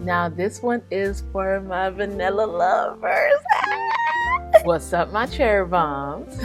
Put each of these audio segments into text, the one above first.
Now this one is for my vanilla lovers. What's up, my cherry bombs?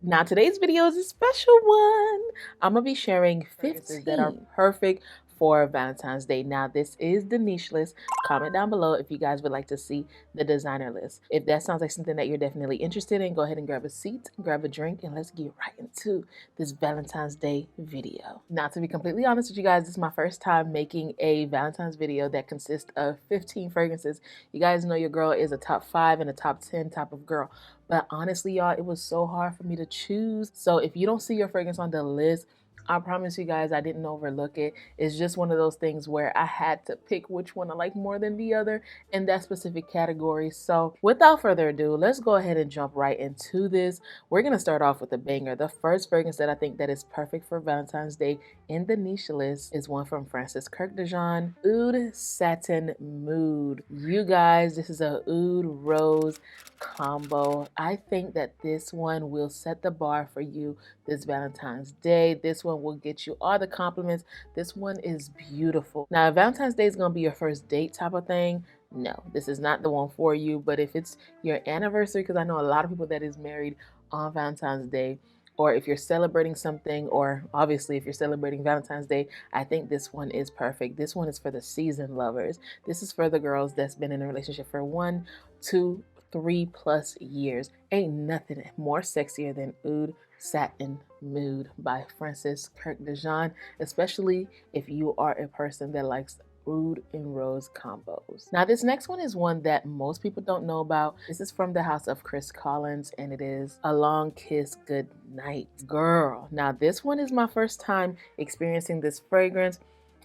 Now today's video is a special one. I'm gonna be sharing 15 that are perfect for Valentine's Day. Now this is the niche list. Comment down below if you guys would like to see the designer list. If that sounds like something that you're definitely interested in, go ahead and grab a seat, grab a drink, and let's get right into this Valentine's Day video. Now to be completely honest with you guys, this is my first time making a Valentine's video that consists of 15 fragrances. You guys know your girl is a top 5 and a top 10 type of girl. But honestly, y'all, it was so hard for me to choose. So if you don't see your fragrance on the list, I promise you guys I didn't overlook it. It's just one of those things where I had to pick which one I like more than the other in that specific category. So without further ado, let's go ahead and jump right into this. We're going to start off with a banger. The first fragrance that I think that is perfect for Valentine's Day in the niche list is one from Francis Kirk de Jean, Oud Satin Mood. You guys, this is a Oud Rose combo. I think that this one will set the bar for you this Valentine's Day. This one will get you all the compliments. This one is beautiful. Now, if Valentine's Day is going to be your first date type of thing, no, this is not the one for you. But if it's your anniversary, because I know a lot of people that is married on Valentine's Day, or if you're celebrating something, or obviously if you're celebrating Valentine's Day, I think this one is perfect. This one is for the seasoned lovers. This is for the girls that's been in a relationship for 1, 2, 3+ years. Ain't nothing more sexier than Oud Satin Mood by Francis Kirk de Jean, especially if you are a person that likes Oud and Rose combos. Now this next one is one that most people don't know about. This is from the house of Chris Collins, and it is A Long Kiss Goodnight. Girl, now this one is my first time experiencing this fragrance.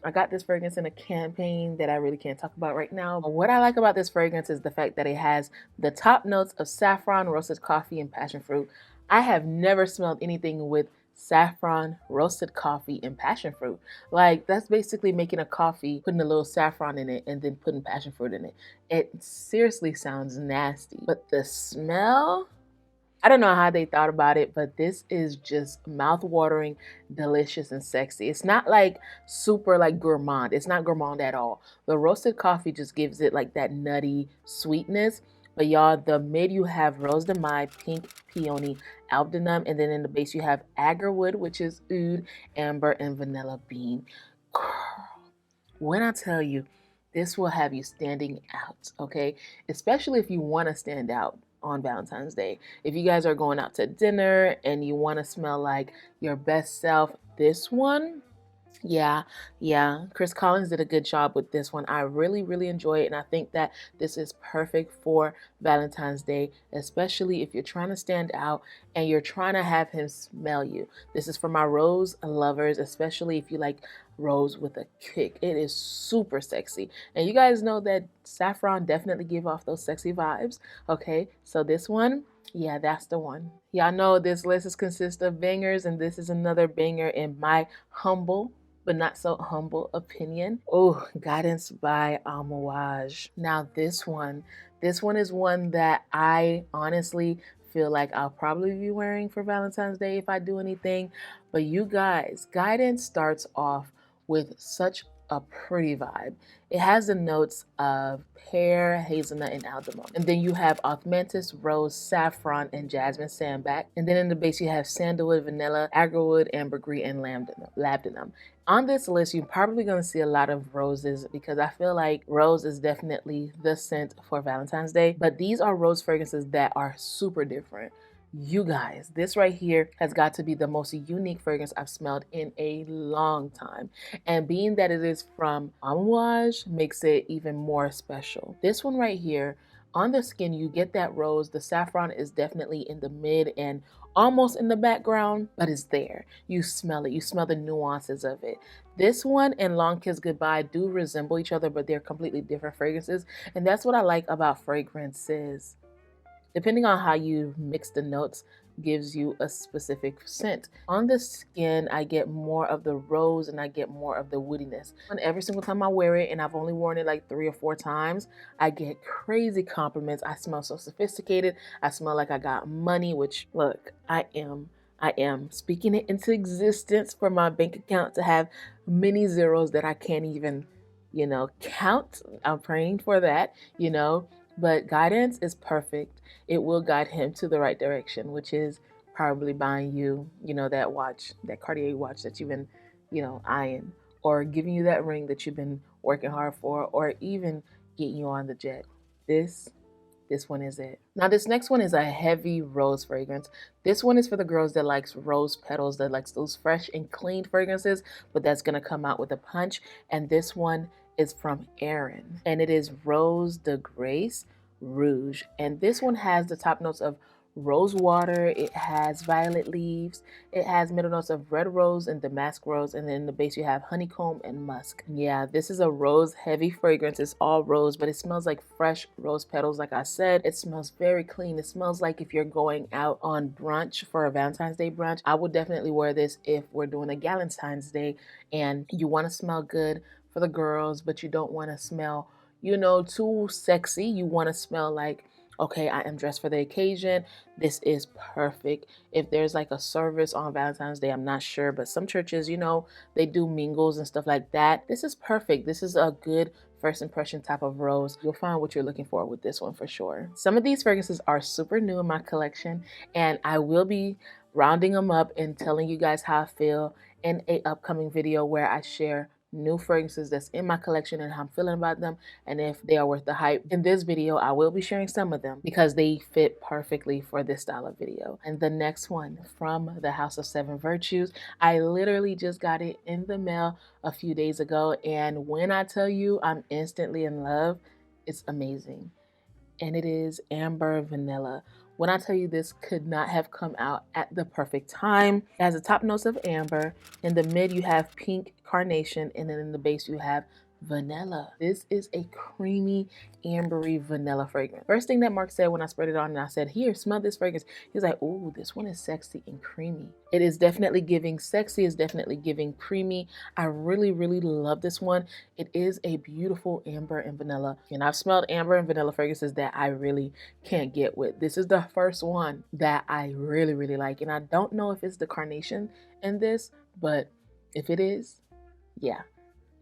I got this fragrance in a campaign that I really can't talk about right now. But what I like about this fragrance is the fact that it has the top notes of saffron, roasted coffee, and passion fruit. I have never smelled anything with saffron, roasted coffee, and passion fruit. Like, that's basically making a coffee, putting a little saffron in it, and then putting passion fruit in it. It seriously sounds nasty. But the smell, I don't know how they thought about it, but this is just mouth-watering, delicious, and sexy. It's not like super like gourmand. It's not gourmand at all. The roasted coffee just gives it like that nutty sweetness. But y'all, the mid you have Rose de Mai, Pink Peony, Alpdenum, and then in the base you have Agarwood, which is Oud, Amber, and Vanilla Bean. Girl, when I tell you, this will have you standing out, okay? Especially if you want to stand out on Valentine's Day. If you guys are going out to dinner and you want to smell like your best self, this one, yeah, Chris Collins did a good job with this one. I really enjoy it, and I think that this is perfect for Valentine's Day, especially if you're trying to stand out and you're trying to have him smell you. This is for my rose lovers, especially if you like rose with a kick. It is super sexy, and you guys know that saffron definitely give off those sexy vibes. Okay, so this one, yeah, that's the one. Y'all know this list consists of bangers, and this is another banger in my humble but not so humble opinion. Oh, Guidance by Amouage. Now this one is one that I honestly feel like I'll probably be wearing for Valentine's Day if I do anything. But you guys, Guidance starts off with such a pretty vibe. It has the notes of pear, hazelnut, and alderman. And then you have osmanthus, rose, saffron, and jasmine sandback. And then in the base you have sandalwood, vanilla, agarwood, ambergris, and labdanum. On this list, you're probably going to see a lot of roses because I feel like rose is definitely the scent for Valentine's Day. But these are rose fragrances that are super different. You guys, this right here has got to be the most unique fragrance I've smelled in a long time. And being that it is from Amouage makes it even more special. This one right here, on the skin, you get that rose. The saffron is definitely in the mid and almost in the background, but it's there. You smell it. You smell the nuances of it. This one and Long Kiss Goodbye do resemble each other, but they're completely different fragrances. And that's what I like about fragrances. Depending on how you mix the notes, gives you a specific scent. On the skin, I get more of the rose and I get more of the woodiness. And every single time I wear it, and I've only worn it like 3 or 4 times, I get crazy compliments. I smell so sophisticated. I smell like I got money, which, look, I am speaking it into existence for my bank account to have many zeros that I can't even, count. I'm praying for that, but guidance is perfect. It will guide him to the right direction, which is probably buying you, that watch, that Cartier watch that you've been, eyeing, or giving you that ring that you've been working hard for, or even getting you on the jet. This one is it. Now, this next one is a heavy rose fragrance. This one is for the girls that likes rose petals, that likes those fresh and clean fragrances, but that's going to come out with a punch. And this one is from Erin, and it is Rose de Grace Rouge. And this one has the top notes of rose water, it has violet leaves, it has middle notes of red rose and damask rose, and then in the base you have honeycomb and musk. Yeah, this is a rose heavy fragrance. It's all rose, but it smells like fresh rose petals. Like I said, it smells very clean. It smells like if you're going out on brunch for a Valentine's Day brunch. I would definitely wear this if we're doing a Valentine's Day and you want to smell good for the girls, but you don't want to smell, too sexy. You want to smell like, okay, I am dressed for the occasion. This is perfect. If there's like a service on Valentine's Day, I'm not sure, but some churches, they do mingles and stuff like that. This is perfect. This is a good first impression type of rose. You'll find what you're looking for with this one for sure. Some of these fragrances are super new in my collection, and I will be rounding them up and telling you guys how I feel in an upcoming video where I share new fragrances that's in my collection and how I'm feeling about them and if they are worth the hype. In this video, I will be sharing some of them because they fit perfectly for this style of video. And the next one from the House of Seven Virtues, I literally just got it in the mail a few days ago, and when I tell you I'm instantly in love, it's amazing. And it is Amber Vanilla. When I tell you this could not have come out at the perfect time. It has the top notes of amber. In the mid, you have pink carnation. And then in the base, you have vanilla. This is a creamy, ambery vanilla fragrance. First thing that Mark said when I spread it on and I said, here, smell this fragrance. He was like, ooh, this one is sexy and creamy. It is definitely giving sexy. It's definitely giving creamy. I really, really love this one. It is a beautiful amber and vanilla. And I've smelled amber and vanilla fragrances that I really can't get with. This is the first one that I really, really like. And I don't know if it's the carnation in this, but if it is, yeah,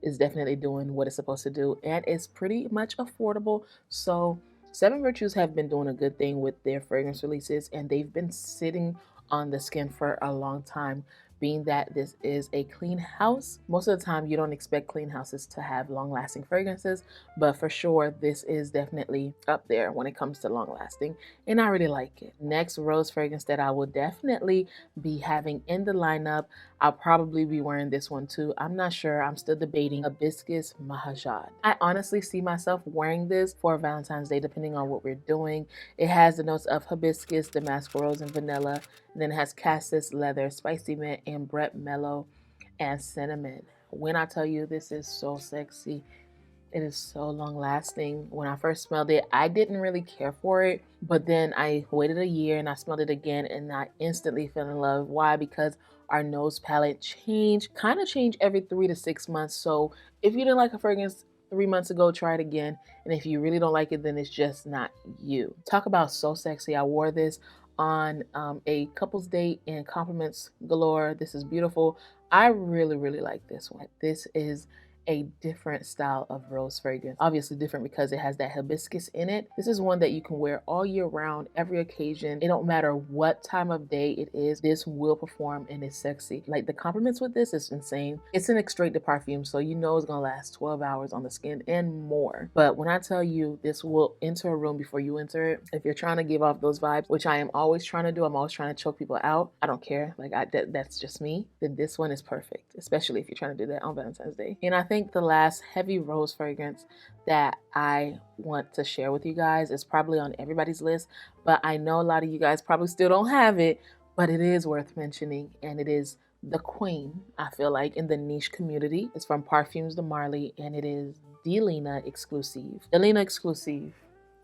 is definitely doing what it's supposed to do, and it's pretty much affordable. So Seven Virtues have been doing a good thing with their fragrance releases, and they've been sitting on the skin for a long time. Being that this is a clean house, most of the time you don't expect clean houses to have long-lasting fragrances, but for sure this is definitely up there when it comes to long-lasting, and I really like it. Next rose fragrance that I will definitely be having in the lineup, I'll probably be wearing this one too. I'm not sure. I'm still debating. Hibiscus Mahajad. I honestly see myself wearing this for Valentine's Day depending on what we're doing. It has the notes of hibiscus, damask rose, and vanilla. And then it has cassis, leather, spicy mint, and Brett mellow, and cinnamon. When I tell you this is so sexy, it is so long lasting. When I first smelled it, I didn't really care for it, but then I waited a year and I smelled it again and I instantly fell in love. Why? Because our nose palette kind of change every 3 to 6 months. So if you didn't like a fragrance 3 months ago, try it again. And if you really don't like it, then it's just not you. Talk about so sexy. I wore this on a couple's date and compliments galore. This is beautiful. I really, really like this one. This is a different style of rose fragrance. Obviously different because it has that hibiscus in it. This is one that you can wear all year round, every occasion. It don't matter what time of day it is, this will perform and it's sexy. Like the compliments with this is insane. It's an extrait de Parfum, so you know it's gonna last 12 hours on the skin and more. But when I tell you this will enter a room before you enter it, if you're trying to give off those vibes, which I am always trying to do, I'm always trying to choke people out. I don't care, like that's just me. Then this one is perfect, especially if you're trying to do that on Valentine's Day. And I think the last heavy rose fragrance that I want to share with you guys is probably on everybody's list, but I know a lot of you guys probably still don't have it, but it is worth mentioning, and it is the queen, I feel like, in the niche community. It's from Parfums de Marly, and it is Delina exclusive. Delina exclusive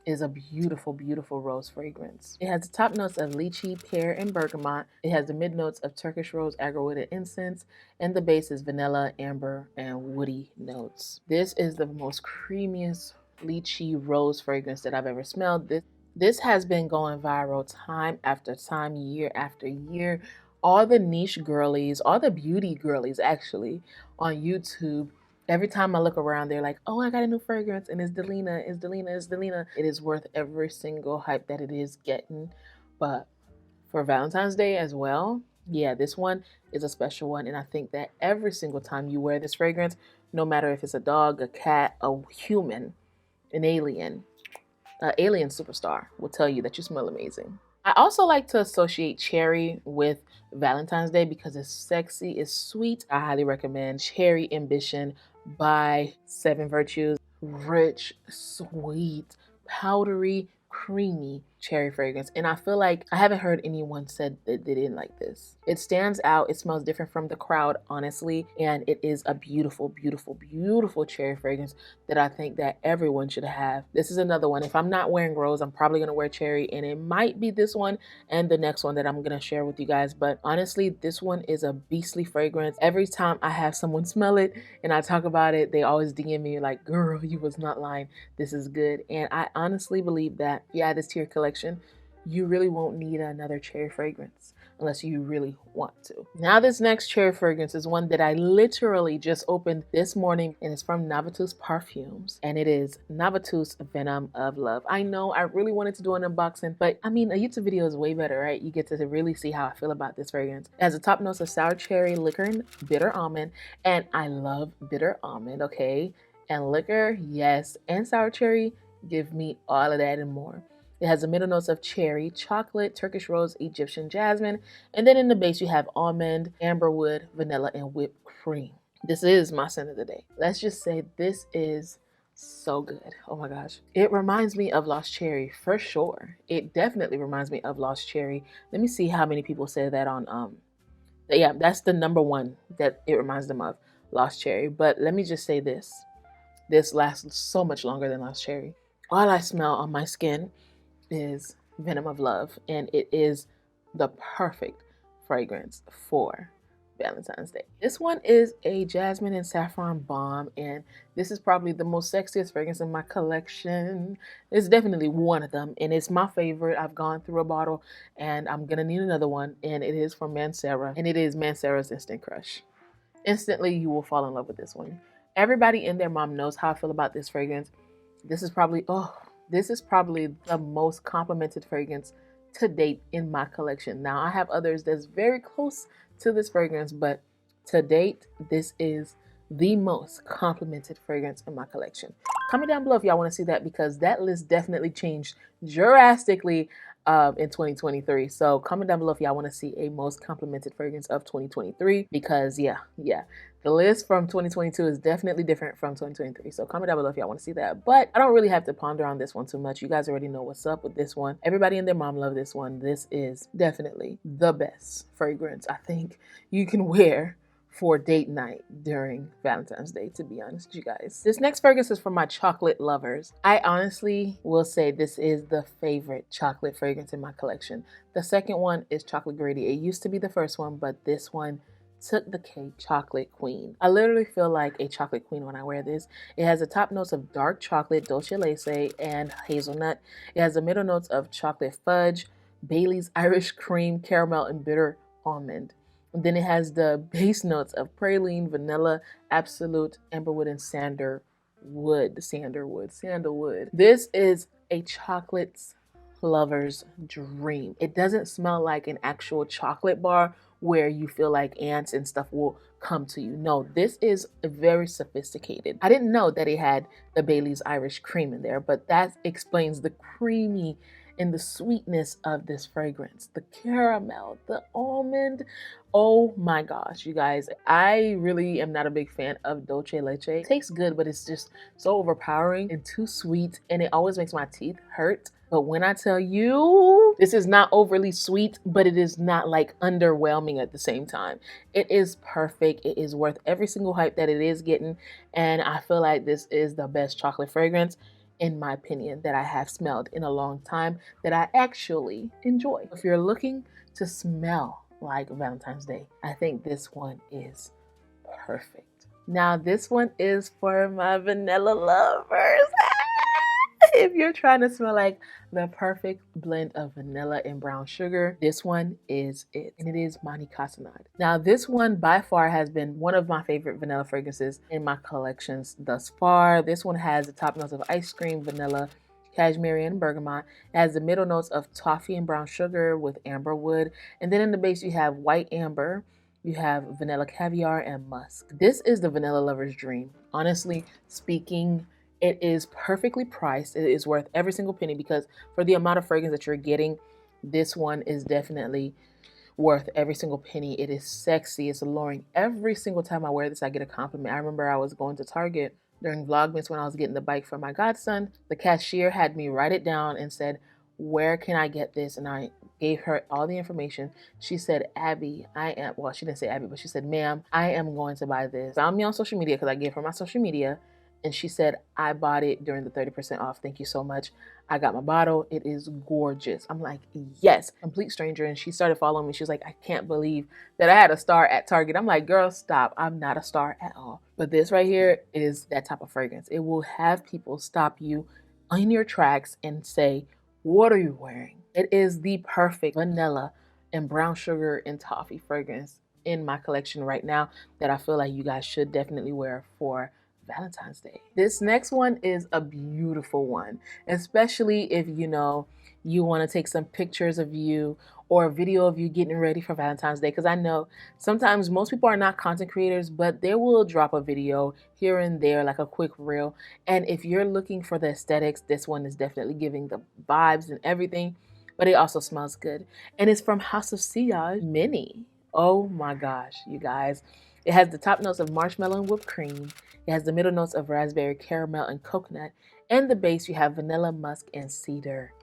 is a beautiful, beautiful rose fragrance. It has the top notes of lychee, pear, and bergamot. It has the mid notes of Turkish rose, agarwood, and incense, and the base is vanilla, amber, and woody notes. This is the most creamiest lychee rose fragrance that I've ever smelled. This has been going viral time after time, year after year. All the niche girlies, all the beauty girlies actually on YouTube, every time I look around, they're like, oh, I got a new fragrance and it's Delina, it's Delina, it's Delina. It is worth every single hype that it is getting. But for Valentine's Day as well, yeah, this one is a special one. And I think that every single time you wear this fragrance, no matter if it's a dog, a cat, a human, an alien superstar will tell you that you smell amazing. I also like to associate cherry with Valentine's Day because it's sexy, it's sweet. I highly recommend Cherry Ambition by Seven Virtues. Rich, sweet, powdery, creamy cherry fragrance. And I feel like I haven't heard anyone said that they didn't like this. It stands out. It smells different from the crowd, honestly. And it is a beautiful, beautiful, beautiful cherry fragrance that I think that everyone should have. This is another one. If I'm not wearing rose, I'm probably going to wear cherry. And it might be this one and the next one that I'm going to share with you guys. But honestly, this one is a beastly fragrance. Every time I have someone smell it and I talk about it, they always DM me like, girl, you was not lying. This is good. And I honestly believe that if you add this to your collection, you really won't need another cherry fragrance unless you really want to. Now this next cherry fragrance is one that I literally just opened this morning, and it's from Navitus Perfumes, and it is Navitus Venom of Love. I know I really wanted to do an unboxing, but I mean, a YouTube video is way better, right? You get to really see how I feel about this fragrance. It has the top notes of sour cherry, liquor, and bitter almond, and I love bitter almond, okay? And liquor, yes, and sour cherry, give me all of that and more. It has the middle notes of cherry, chocolate, Turkish rose, Egyptian jasmine, and then in the base you have almond, amberwood, vanilla, and whipped cream. This is my scent of the day. Let's just say this is so good. Oh my gosh. It reminds me of Lost Cherry for sure. It definitely reminds me of Lost Cherry. Let me see how many people say that on yeah, that's the number one that it reminds them of, Lost Cherry. But let me just say this. This lasts so much longer than Lost Cherry. All I smell on my skin is Venom of Love, and it is the perfect fragrance for Valentine's Day. This one is a jasmine and saffron balm, and this is probably the most sexiest fragrance in my collection. It's definitely one of them, and it's my favorite. I've gone through a bottle, and I'm gonna need another one, and it is from Manera, and it is Manera's Instant Crush. Instantly, you will fall in love with this one. Everybody and their mom knows how I feel about this fragrance. This is probably the most complimented fragrance to date in my collection. Now, I have others that's very close to this fragrance, but to date, this is the most complimented fragrance in my collection. Comment down below if y'all want to see that, because that list definitely changed drastically in 2023. So comment down below if y'all want to see a most complimented fragrance of 2023, because yeah, the list from 2022 is definitely different from 2023. So comment down below if y'all want to see that. But I don't really have to ponder on this one too much. You guys already know what's up with this one. Everybody and their mom love this one. This is definitely the best fragrance I think you can wear for date night during Valentine's Day, to be honest with you guys. This next fragrance is for my chocolate lovers. I honestly will say this is the favorite chocolate fragrance in my collection. The second one is Chocolate Grady. It used to be the first one, but this one took the cake. Chocolate Queen. I literally feel like a chocolate queen when I wear this. It has the top notes of dark chocolate, dulce leche, and hazelnut. It has the middle notes of chocolate fudge, Bailey's Irish cream, caramel, and bitter almond. And then it has the base notes of praline, vanilla, absolute, amberwood, and sandalwood. This is a chocolate lover's dream. It doesn't smell like an actual chocolate bar where you feel like ants and stuff will come to you. No, this is very sophisticated. I didn't know that it had the Bailey's Irish cream in there, but that explains the creamy and the sweetness of this fragrance. The caramel, the almond. Oh my gosh, you guys. I really am not a big fan of dulce leche. It tastes good, but it's just so overpowering and too sweet, and it always makes my teeth hurt. But when I tell you, this is not overly sweet, but it is not like underwhelming at the same time. It is perfect. It is worth every single hype that it is getting. And I feel like this is the best chocolate fragrance in my opinion, that I have smelled in a long time that I actually enjoy. If you're looking to smell like Valentine's Day, I think this one is perfect. Now, this one is for my vanilla lovers. If you're trying to smell like the perfect blend of vanilla and brown sugar, this one is it. And it is Monte Casanade. Now, this one by far has been one of my favorite vanilla fragrances in my collections thus far. This one has the top notes of ice cream, vanilla, cashmere, and bergamot. It has the middle notes of toffee and brown sugar with amber wood. And then in the base, you have white amber. You have vanilla caviar and musk. This is the vanilla lover's dream. Honestly speaking, it is perfectly priced. It is worth every single penny because for the amount of fragrance that you're getting, this one is definitely worth every single penny. It is sexy. It's alluring. Every single time I wear this, I get a compliment. I remember I was going to Target during Vlogmas when I was getting the bike for my godson. The cashier had me write it down and said, "Where can I get this?" And I gave her all the information. She said, "Abby, well, she didn't say Abby, but she said, ma'am, I am going to buy this." Found me on social media because I gave her my social media. And she said, "I bought it during the 30% off. Thank you so much. I got my bottle. It is gorgeous." I'm like, yes. Complete stranger. And she started following me. She was like, "I can't believe that I had a star at Target." I'm like, girl, stop. I'm not a star at all. But this right here is that type of fragrance. It will have people stop you in your tracks and say, "What are you wearing?" It is the perfect vanilla and brown sugar and toffee fragrance in my collection right now that I feel like you guys should definitely wear for Valentine's Day. This next one is a beautiful one, especially if you want to take some pictures of you or a video of you getting ready for Valentine's Day. Because I know sometimes most people are not content creators, but they will drop a video here and there, like a quick reel. And if you're looking for the aesthetics, this one is definitely giving the vibes and everything, but it also smells good. And it's from House of Sillage Mini. Oh my gosh, you guys. It has the top notes of marshmallow and whipped cream. It has the middle notes of raspberry, caramel, and coconut. And the base, you have vanilla, musk, and cedar.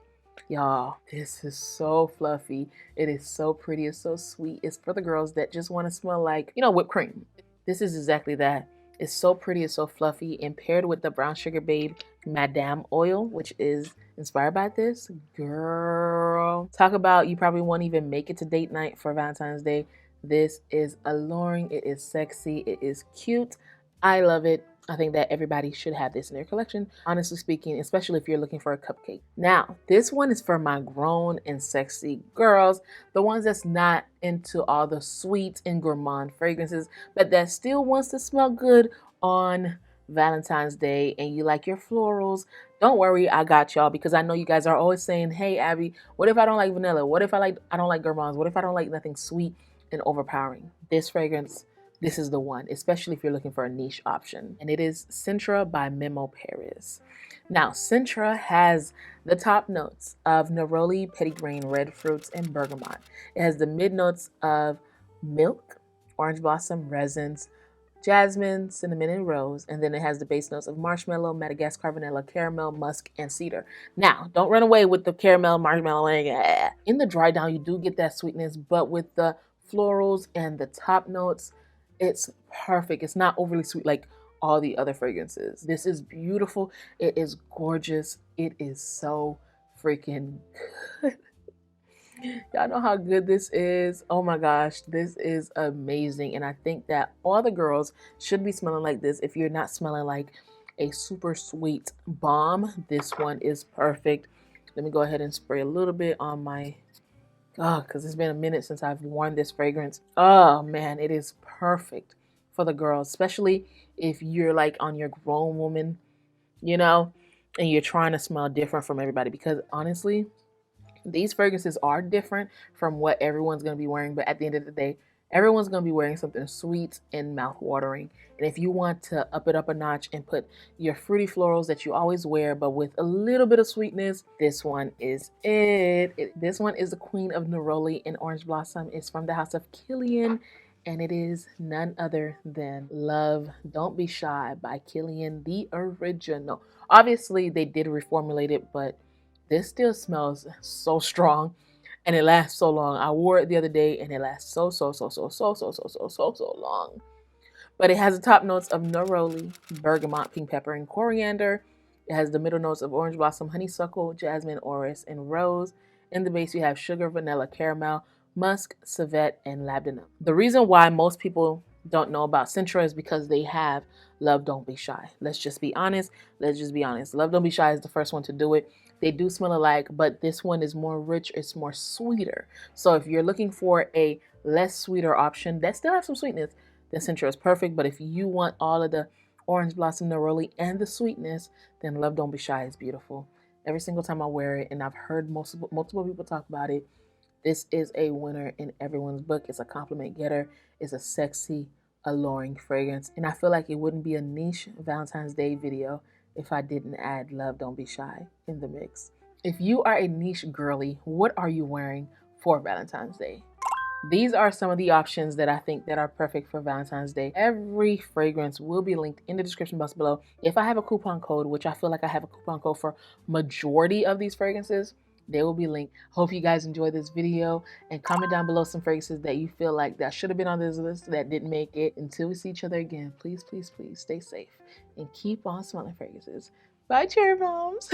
Y'all, this is so fluffy. It is so pretty. It's so sweet. It's for the girls that just want to smell like, whipped cream. This is exactly that. It's so pretty. It's so fluffy. And paired with the Brown Sugar Babe Madame oil, which is inspired by this. Girl, talk about you probably won't even make it to date night for Valentine's Day. This is alluring. It is sexy. It is cute. I love it. I think that everybody should have this in their collection, honestly speaking, especially if you're looking for a cupcake. Now, this one is for my grown and sexy girls, the ones that's not into all the sweet and gourmand fragrances, but that still wants to smell good on Valentine's Day and you like your florals. Don't worry, I got y'all, because I know you guys are always saying, "Hey, Abby, what if I don't like vanilla? What if I don't like gourmands? What if I don't like nothing sweet and overpowering?" This fragrance, this is the one, especially if you're looking for a niche option. And it is Cintra by Memo Paris. Now, Cintra has the top notes of neroli, petitgrain, red fruits, and bergamot. It has the mid notes of milk, orange blossom, resins, jasmine, cinnamon, and rose. And then it has the base notes of marshmallow, Madagascar vanilla, caramel, musk, and cedar. Now, don't run away with the caramel, marshmallow, and in the dry down, you do get that sweetness, but with the florals and the top notes, it's perfect. It's not overly sweet like all the other fragrances. This is beautiful. It is gorgeous. It is so freaking good. Y'all know how good this is. Oh my gosh, this is amazing. And I think that all the girls should be smelling like this. If you're not smelling like a super sweet bomb, this one is perfect. Let me go ahead and spray a little bit on my because it's been a minute since I've worn this fragrance. Oh man, it is perfect for the girls, especially if you're like on your grown woman, and you're trying to smell different from everybody. Because honestly, these fragrances are different from what everyone's going to be wearing. But at the end of the day, everyone's going to be wearing something sweet and mouth-watering. And if you want to up it up a notch and put your fruity florals that you always wear, but with a little bit of sweetness, this one is it. This one is the Queen of Neroli and Orange Blossom. It's from the House of Kilian, and it is none other than Love Don't Be Shy by Kilian, the original. Obviously, they did reformulate it, but this still smells so strong. And it lasts so long. I wore it the other day and it lasts so long. But it has the top notes of neroli, bergamot, pink pepper, and coriander. It has the middle notes of orange blossom, honeysuckle, jasmine, orris, and rose. In the base, you have sugar, vanilla, caramel, musk, civet, and labdanum. The reason why most people don't know about Centra is because they have Love Don't Be Shy. Let's just be honest. Let's just be honest. Love Don't Be Shy is the first one to do it. They do smell alike, but this one is more rich. It's more sweeter. So if you're looking for a less sweeter option that still has some sweetness, then Centra is perfect. But if you want all of the orange blossom neroli and the sweetness, then Love Don't Be Shy is beautiful. Every single time I wear it, and I've heard multiple people talk about it, this is a winner in everyone's book. It's a compliment getter. It's a sexy, alluring fragrance. And I feel like it wouldn't be a niche Valentine's Day video if I didn't add Love Don't Be Shy in the mix. If you are a niche girly, what are you wearing for Valentine's Day? These are some of the options that I think that are perfect for Valentine's Day. Every fragrance will be linked in the description box below. If I have a coupon code, which I feel like I have a coupon code for majority of these fragrances, they will be linked. Hope you guys enjoyed this video, and comment down below some fragrances that you feel like that should have been on this list that didn't make it. Until we see each other again, please, please, please stay safe and keep on smelling fragrances. Bye, Cherry Bombs.